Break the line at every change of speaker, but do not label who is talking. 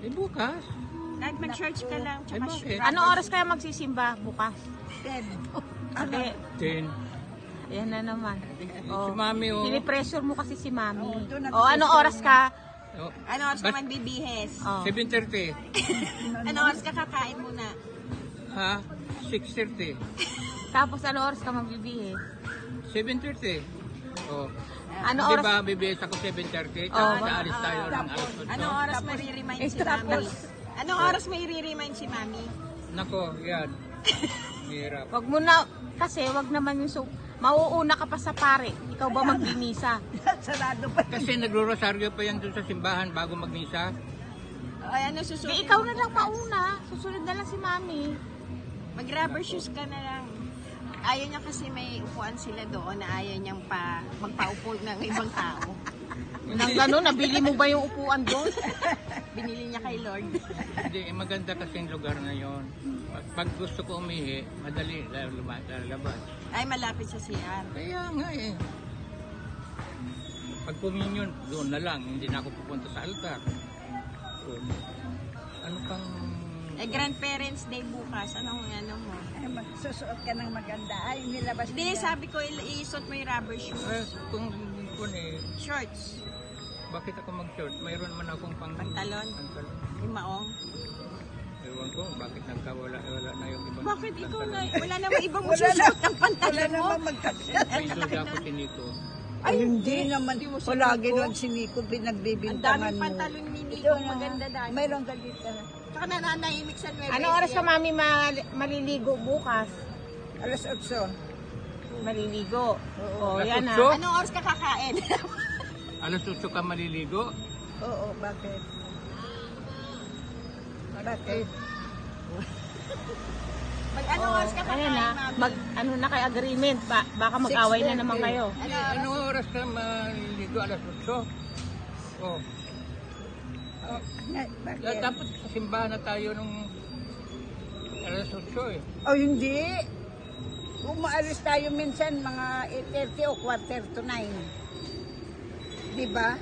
Eh, bukas.
Kahit mag-church ka lang.
Ay, bakit?
Ano oras kaya magsisimba bukas?
10.
Hindi.
10.
Ayan na naman.
Si Mami, oh.
Pinipressure mo kasi si Mami.
Oo, doon
O, ano oras ka?
Oh,
Ano oras ka magbibihes?
Oh.
7:30.
Ano oras ka kakain muna?
Ha? 6:30.
Tapos ano oras ka magbibihis?
7:30. Oh.
Ano
Di
oras?
ba bibihis ako 7:30?
Oh.
Tapos aalis tayo ng alas 8.
Ano oras mai-remind si Mami? Anong oras mai-remind si Mami?
Nako, yan. Hirap.
Wag mo na, kasi wag naman yung mauuna ka pa sa pare. Ikaw ba magbimisa?
Sarado pa.
Kasi nagro-rosaryo pa yan dun sa simbahan bago magmisa.
Ay, ano susunod?
Di ikaw na lang pauna. Susunod na lang si Mami.
Mag-rubber shoes ka na lang. Ayaw niya kasi may upuan sila doon na ayaw niyang magpaupo ng ibang tao.
Nang gano'n, nabili mo ba yung upuan doon?
Binili niya kay Lord.
Hindi, maganda kasi yung lugar na yon. Pag gusto ko umihi, madali lalabas.
Ay, malapit sa CR.
Kaya nga eh. Pag communion, doon na lang. Hindi na ako pupunta sa altar. So, ano pang...
Eh, grandparents day bukas. Anong ano mo?
Ay, magsusuot ka ng maganda. Ay, nilabas
Hindi,
nila.
sabi ko, iisot mo yung rubber shoes.
kung eh,
Shorts.
bakit ako mag-short? Mayroon man akong
Pantalon?
pantalon.
Yung maong.
Ewan ko, bakit wala na yung ibang
Bakit ikaw na?
pantalon.
Wala namang ibang magsusuot ng
Wala
pantalon mo.
naman magkasya.
May duda ako si Nico.
Ay, hindi naman.
Hindi mo siya
Palagi
Nico.
nun si Nico
Ang
pinagbibintangan
daming
mo.
pantalon ni Nico.
Ito na.
Maganda dahil.
Mayroong galita.
Saka nananahimik sa Nueva
Ano oras ka,
Ecija.
Mami, maliligo bukas?
Alas 8.
Maliligo. Oo,
Alas
yan na.
8?
Anong oras ka kakain?
Alas 8 ka maliligo?
Oo, bakit? Bakit?
Anong oras ka
Ayan
kakain,
na.
Mami?
Ano na kay agreement? Baka mag-away na
6:30.
naman kayo.
Anong oras ka maliligo? Alas 8? Oh.
Oh, bakit?
Dapat sa simbahan na tayo nung alas 8 eh.
Oh, hindi. Umaalis tayo minsan mga 8:30 o 8:45. Diba?